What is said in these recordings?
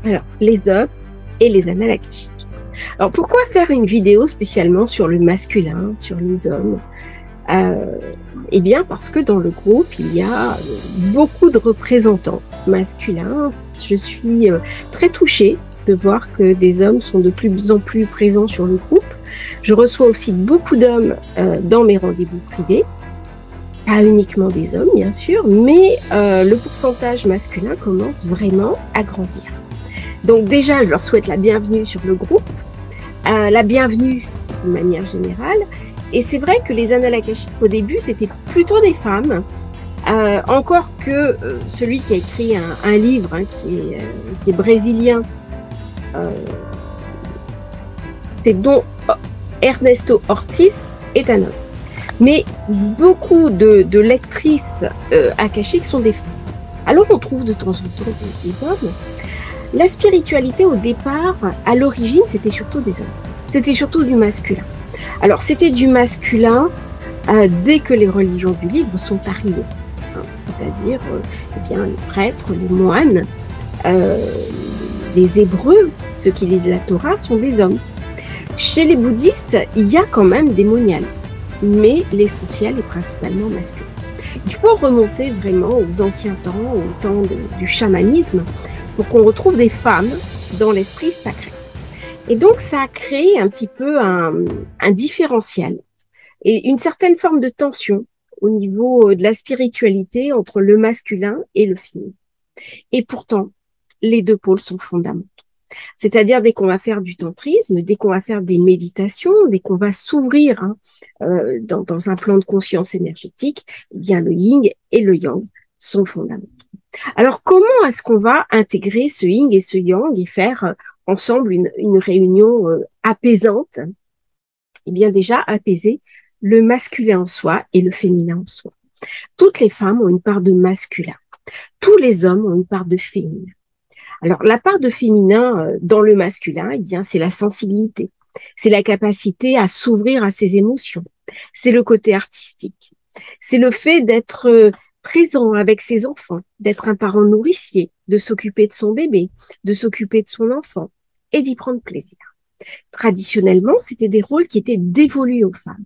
Alors, les hommes et les annales akashiques. Alors, pourquoi faire une vidéo spécialement sur le masculin, sur les hommes? Euh, eh bien, parce que dans le groupe, il y a beaucoup de représentants masculins. Je suis très touchée de voir que des hommes sont de plus en plus présents sur le groupe. Je reçois aussi beaucoup d'hommes dans mes rendez-vous privés. Pas uniquement des hommes, bien sûr, mais le pourcentage masculin commence vraiment à grandir. Donc déjà, je leur souhaite la bienvenue sur le groupe, la bienvenue de manière générale. Et c'est vrai que les annales akashiques, au début, c'était plutôt des femmes, encore que celui qui a écrit un livre qui est brésilien, c'est Dom Ernesto Ortiz, est un homme. Mais beaucoup de lectrices akashiques sont des femmes. Alors on trouve de temps en temps des hommes. La spiritualité, au départ, à l'origine, c'était surtout des hommes. C'était surtout du masculin. Alors, c'était du masculin dès que les religions du livre sont arrivées. Hein, c'est-à-dire, eh bien, les prêtres, les moines, les Hébreux, ceux qui lisent la Torah, sont des hommes. Chez les bouddhistes, il y a quand même des moniales, mais l'essentiel est principalement masculin. Il faut remonter vraiment aux anciens temps, au temps du chamanisme, pour qu'on retrouve des femmes dans l'esprit sacré. Et donc, ça a créé un petit peu un différentiel et une certaine forme de tension au niveau de la spiritualité entre le masculin et le féminin. Et pourtant, les deux pôles sont fondamentaux. C'est-à-dire, dès qu'on va faire du tantrisme, dès qu'on va faire des méditations, dès qu'on va s'ouvrir dans un plan de conscience énergétique, eh bien, le yin et le yang sont fondamentaux. Alors, comment est-ce qu'on va intégrer ce yin et ce yang et faire ensemble une réunion apaisante? Eh bien, déjà, apaiser le masculin en soi et le féminin en soi. Toutes les femmes ont une part de masculin. Tous les hommes ont une part de féminin. Alors, la part de féminin dans le masculin, eh bien, c'est la sensibilité. C'est la capacité à s'ouvrir à ses émotions. C'est le côté artistique. C'est le fait d'être présent avec ses enfants, d'être un parent nourricier, de s'occuper de son bébé, de s'occuper de son enfant et d'y prendre plaisir. Traditionnellement, c'était des rôles qui étaient dévolus aux femmes.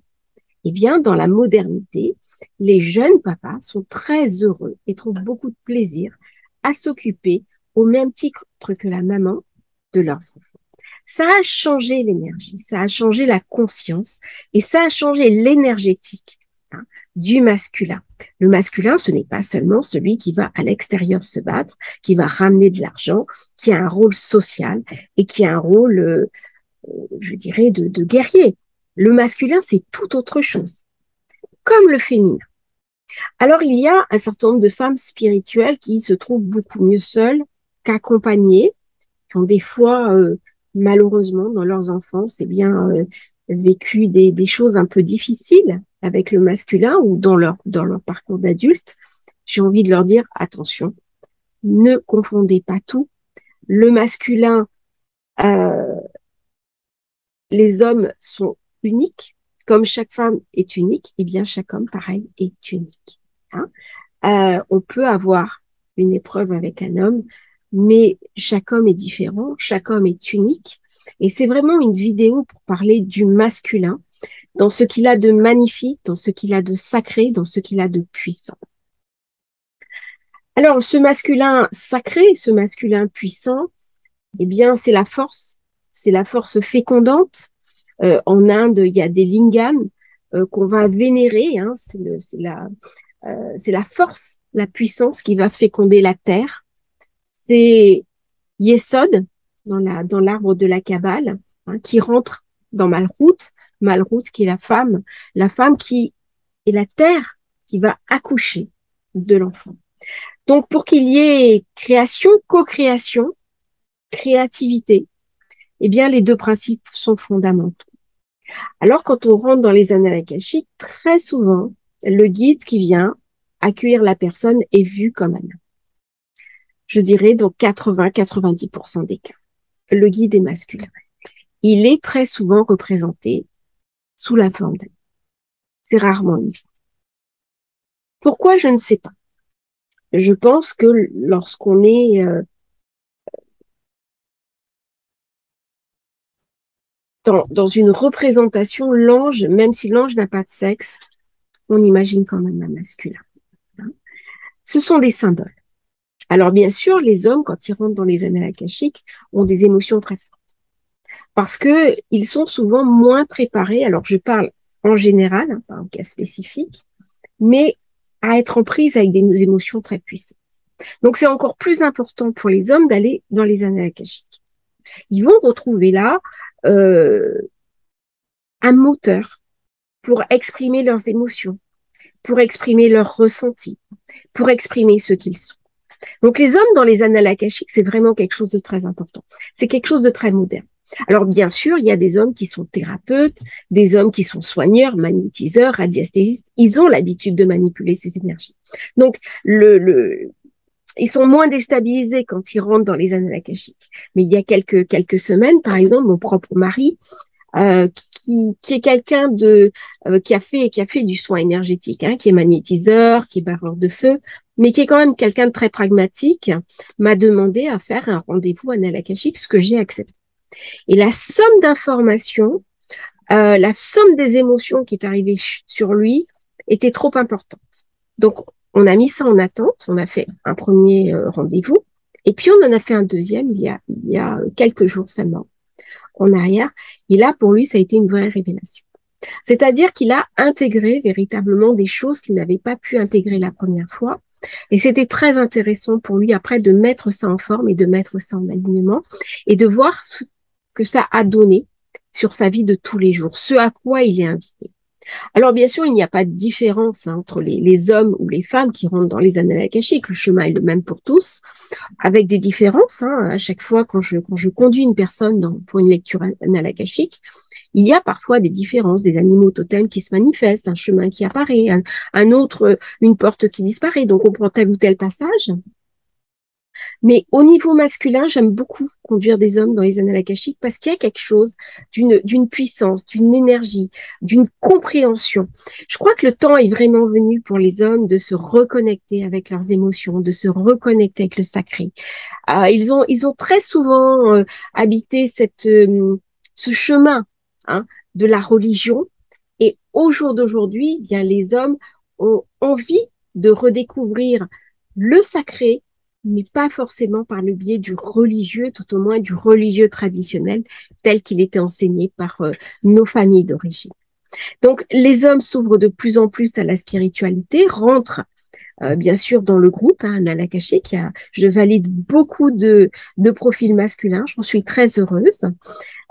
Eh bien, dans la modernité, les jeunes papas sont très heureux et trouvent beaucoup de plaisir à s'occuper au même titre que la maman de leurs enfants. Ça a changé l'énergie, ça a changé la conscience et ça a changé l'énergétique du masculin. Le masculin, ce n'est pas seulement celui qui va à l'extérieur se battre, qui va ramener de l'argent, qui a un rôle social et qui a un rôle, je dirais, de guerrier. Le masculin, c'est tout autre chose, comme le féminin. Alors, il y a un certain nombre de femmes spirituelles qui se trouvent beaucoup mieux seules qu'accompagnées, qui ont des fois, malheureusement, dans leurs enfances, vécu des choses un peu difficiles avec le masculin ou dans leur parcours d'adulte. J'ai envie de leur dire, attention, ne confondez pas tout. Le masculin, euh, les hommes sont uniques, comme chaque femme est unique, et bien chaque homme, pareil, est unique. Hein. On peut avoir une épreuve avec un homme, mais chaque homme est différent, chaque homme est unique. Et c'est vraiment une vidéo pour parler du masculin, dans ce qu'il a de magnifique, dans ce qu'il a de sacré, dans ce qu'il a de puissant. Alors, ce masculin sacré, ce masculin puissant, eh bien, c'est la force fécondante. En Inde, il y a des lingams qu'on va vénérer. Hein, c'est la force, la puissance qui va féconder la terre. C'est Yesod dans l'arbre de la Kabbale, hein, qui rentre dans Malrout, Malrout qui est la femme qui est la terre qui va accoucher de l'enfant. Donc pour qu'il y ait création, co-création, créativité, eh bien les deux principes sont fondamentaux. Alors quand on rentre dans les annales akashiques, très souvent le guide qui vient accueillir la personne est vu comme un homme. Je dirais dans 80-90% des cas. Le guide est masculin. Il est très souvent représenté sous la forme d'un homme. C'est rarement une femme. Pourquoi? Je ne sais pas. Je pense que lorsqu'on est dans une représentation, l'ange, même si l'ange n'a pas de sexe, on imagine quand même un masculin. Hein. Ce sont des symboles. Alors bien sûr, les hommes, quand ils rentrent dans les annales akashiques, ont des émotions très fortes parce que ils sont souvent moins préparés. Alors je parle en général, hein, pas en cas spécifique, mais à être en prise avec des émotions très puissantes. Donc c'est encore plus important pour les hommes d'aller dans les annales akashiques. Ils vont retrouver là euh, un moteur pour exprimer leurs émotions, pour exprimer leurs ressentis, pour exprimer ce qu'ils sont. Donc les hommes dans les annales akashiques, c'est vraiment quelque chose de très important. C'est quelque chose de très moderne. Alors bien sûr, il y a des hommes qui sont thérapeutes, des hommes qui sont soigneurs, magnétiseurs, radiesthésistes. Ils ont l'habitude de manipuler ces énergies. Donc ils sont moins déstabilisés quand ils rentrent dans les annales akashiques. Mais il y a quelques semaines, par exemple, mon propre mari, qui est quelqu'un qui a fait du soin énergétique, hein, qui est magnétiseur, qui est barreur de feu, mais qui est quand même quelqu'un de très pragmatique, m'a demandé à faire un rendez-vous annales akashique, ce que j'ai accepté. Et la somme d'informations, la somme des émotions qui est arrivée sur lui était trop importante. Donc, on a mis ça en attente, on a fait un premier rendez-vous, et puis on en a fait un deuxième il y a quelques jours seulement, en arrière. Et là, pour lui, ça a été une vraie révélation. C'est-à-dire qu'il a intégré véritablement des choses qu'il n'avait pas pu intégrer la première fois. Et c'était très intéressant pour lui après de mettre ça en forme et de mettre ça en alignement et de voir ce que ça a donné sur sa vie de tous les jours, ce à quoi il est invité. Alors bien sûr, il n'y a pas de différence entre les hommes ou les femmes qui rentrent dans les annales akashiques. Le chemin est le même pour tous, avec des différences. Hein. À chaque fois, quand je conduis une personne pour une lecture annale akashique, il y a parfois des différences, des animaux totems qui se manifestent, un chemin qui apparaît, un autre, une porte qui disparaît. Donc on prend tel ou tel passage. Mais au niveau masculin, j'aime beaucoup conduire des hommes dans les annales akashiques parce qu'il y a quelque chose d'une puissance, d'une énergie, d'une compréhension. Je crois que le temps est vraiment venu pour les hommes de se reconnecter avec leurs émotions, de se reconnecter avec le sacré. Ils ont très souvent habité ce chemin, hein, de la religion. Et au jour d'aujourd'hui, bien les hommes ont envie de redécouvrir le sacré, mais pas forcément par le biais du religieux, tout au moins du religieux traditionnel, tel qu'il était enseigné par nos familles d'origine. Donc, les hommes s'ouvrent de plus en plus à la spiritualité, rentrent bien sûr dans le groupe, hein, Annales akashiques. Je valide beaucoup de profils masculins, j'en suis très heureuse.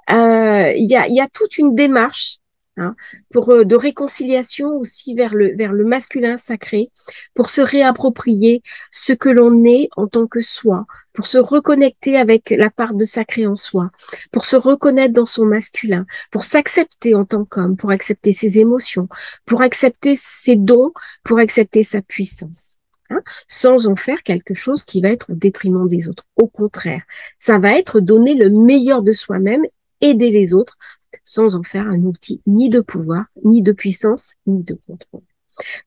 Il y a toute une démarche, hein, de réconciliation aussi vers le masculin sacré, pour se réapproprier ce que l'on est en tant que soi, pour se reconnecter avec la part de sacré en soi, pour se reconnaître dans son masculin, pour s'accepter en tant qu'homme, pour accepter ses émotions, pour accepter ses dons, pour accepter sa puissance. Hein, sans en faire quelque chose qui va être au détriment des autres. Au contraire, ça va être donner le meilleur de soi-même, aider les autres, sans en faire un outil ni de pouvoir, ni de puissance, ni de contrôle.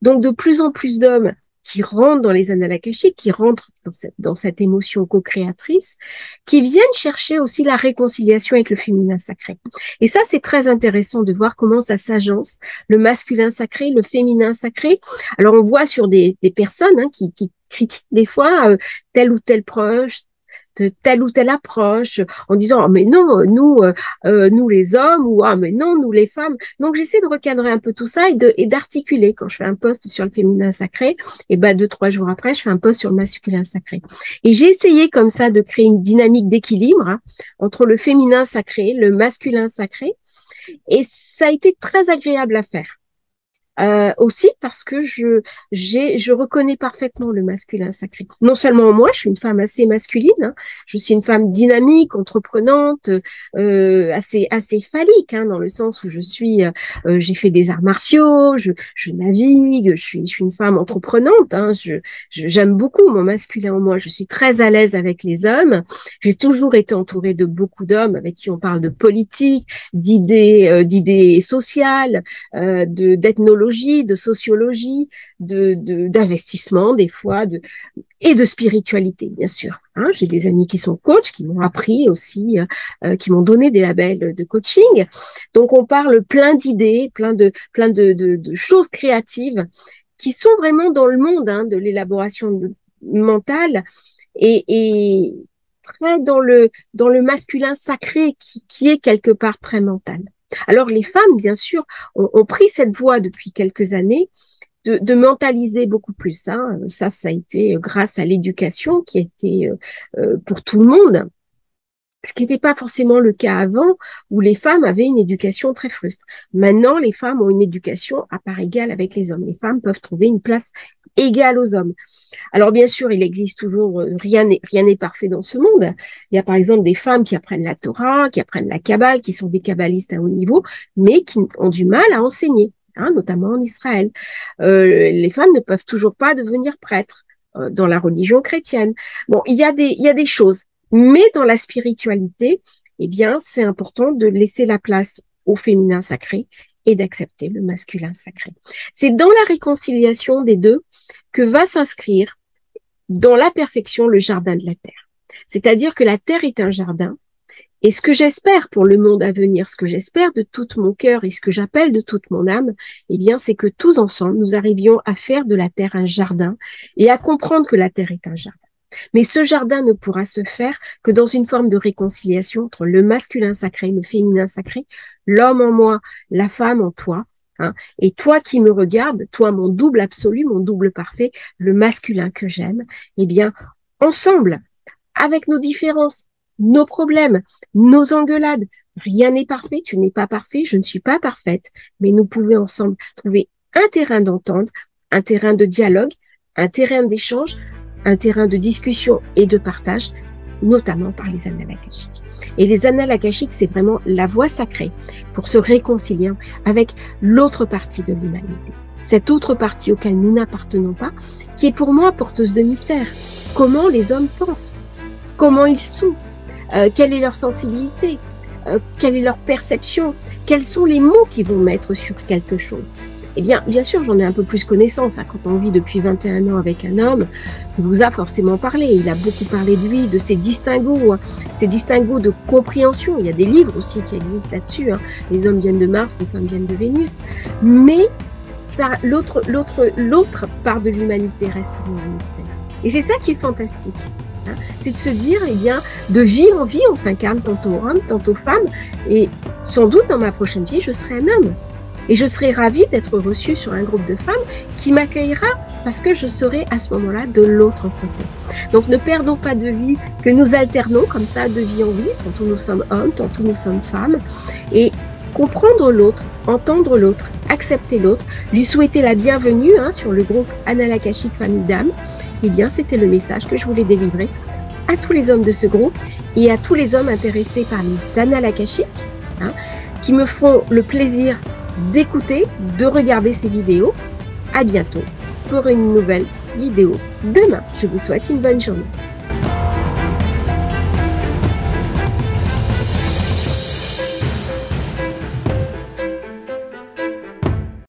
Donc, de plus en plus d'hommes qui rentrent dans les annales akashiques, qui rentrent dans cette émotion co-créatrice, qui viennent chercher aussi la réconciliation avec le féminin sacré. Et ça, c'est très intéressant de voir comment ça s'agence, le masculin sacré, le féminin sacré. Alors, on voit sur des personnes, hein, qui critiquent des fois tel ou tel proche, de telle ou telle approche, en disant, oh, mais non, nous les hommes, ou ah, mais non, nous les femmes. Donc j'essaie de recadrer un peu tout ça et d'articuler. Quand je fais un post sur le féminin sacré, et ben 2-3 jours après, je fais un post sur le masculin sacré. Et j'ai essayé comme ça de créer une dynamique d'équilibre, hein, entre le féminin sacré, le masculin sacré, et ça a été très agréable à faire. Aussi parce que je reconnais parfaitement le masculin sacré. Non seulement moi, je suis une femme assez masculine, hein, je suis une femme dynamique, entreprenante, assez phallique, hein, dans le sens où j'ai fait des arts martiaux, je navigue, je suis une femme entreprenante, hein, j'aime beaucoup mon masculin en moi, je suis très à l'aise avec les hommes, j'ai toujours été entourée de beaucoup d'hommes avec qui on parle de politique, d'idées sociales, d'ethnologie, d'anthropologie, de sociologie, d'investissement des fois, et de spiritualité, bien sûr. Hein, j'ai des amis qui sont coachs, qui m'ont appris aussi, qui m'ont donné des labels de coaching. Donc, on parle plein d'idées, plein de choses créatives qui sont vraiment dans le monde de l'élaboration mentale et très dans le masculin sacré qui est quelque part très mental. Alors, les femmes, bien sûr, ont pris cette voie depuis quelques années de mentaliser beaucoup plus. Hein. Ça a été grâce à l'éducation qui a été pour tout le monde, ce qui n'était pas forcément le cas avant, où les femmes avaient une éducation très fruste. Maintenant, les femmes ont une éducation à part égale avec les hommes. Les femmes peuvent trouver une place égale aux hommes. Alors bien sûr, il existe toujours, rien n'est parfait dans ce monde. Il y a par exemple des femmes qui apprennent la Torah, qui apprennent la Kabbale, qui sont des kabbalistes à haut niveau, mais qui ont du mal à enseigner. Notamment en Israël. Les femmes ne peuvent toujours pas devenir prêtres dans la religion chrétienne. Bon, il y a des choses, mais dans la spiritualité, eh bien, c'est important de laisser la place au féminin sacré et d'accepter le masculin sacré. C'est dans la réconciliation des deux que va s'inscrire dans la perfection le jardin de la terre. C'est-à-dire que la terre est un jardin. Et ce que j'espère pour le monde à venir, ce que j'espère de tout mon cœur et ce que j'appelle de toute mon âme, eh bien, c'est que tous ensemble, nous arrivions à faire de la terre un jardin et à comprendre que la terre est un jardin. Mais ce jardin ne pourra se faire que dans une forme de réconciliation entre le masculin sacré, le féminin sacré, l'homme en moi, la femme en toi, et toi qui me regardes, toi mon double absolu, mon double parfait, le masculin que j'aime, eh bien, ensemble, avec nos différences, nos problèmes, nos engueulades. Rien n'est parfait, tu n'es pas parfait, je ne suis pas parfaite, mais nous pouvons ensemble trouver un terrain d'entente, un terrain de dialogue, un terrain d'échange, un terrain de discussion et de partage, notamment par les annales akashiques. Et les annales akashiques, c'est vraiment la voie sacrée pour se réconcilier avec l'autre partie de l'humanité. Cette autre partie auquel nous n'appartenons pas, qui est pour moi porteuse de mystère. Comment les hommes pensent? Comment ils sont? Quelle est leur sensibilité, quelle est leur perception, quels sont les mots qu'ils vont mettre sur quelque chose. Eh bien sûr, j'en ai un peu plus connaissance. Quand on vit depuis 21 ans avec un homme, il vous a forcément parlé. Il a beaucoup parlé de lui, de ses distinguos de compréhension. Il y a des livres aussi qui existent là-dessus. Les hommes viennent de Mars, les femmes viennent de Vénus. Mais l'autre part de l'humanité reste pour nous un mystère. Et c'est ça qui est fantastique. C'est de se dire, eh bien, de vie en vie, on s'incarne tantôt homme, tantôt femme, et sans doute dans ma prochaine vie, je serai un homme. Et je serai ravie d'être reçue sur un groupe de femmes qui m'accueillera parce que je serai à ce moment-là de l'autre côté. Donc ne perdons pas de vue que nous alternons comme ça de vie en vie, tantôt nous sommes hommes, tantôt nous sommes femmes, et comprendre l'autre, entendre l'autre, accepter l'autre, lui souhaiter la bienvenue sur le groupe Annales Akashiques Famille d'âme. Eh bien, c'était le message que je voulais délivrer à tous les hommes de ce groupe et à tous les hommes intéressés par les annales akashiques, qui me font le plaisir d'écouter, de regarder ces vidéos. À bientôt pour une nouvelle vidéo demain. Je vous souhaite une bonne journée.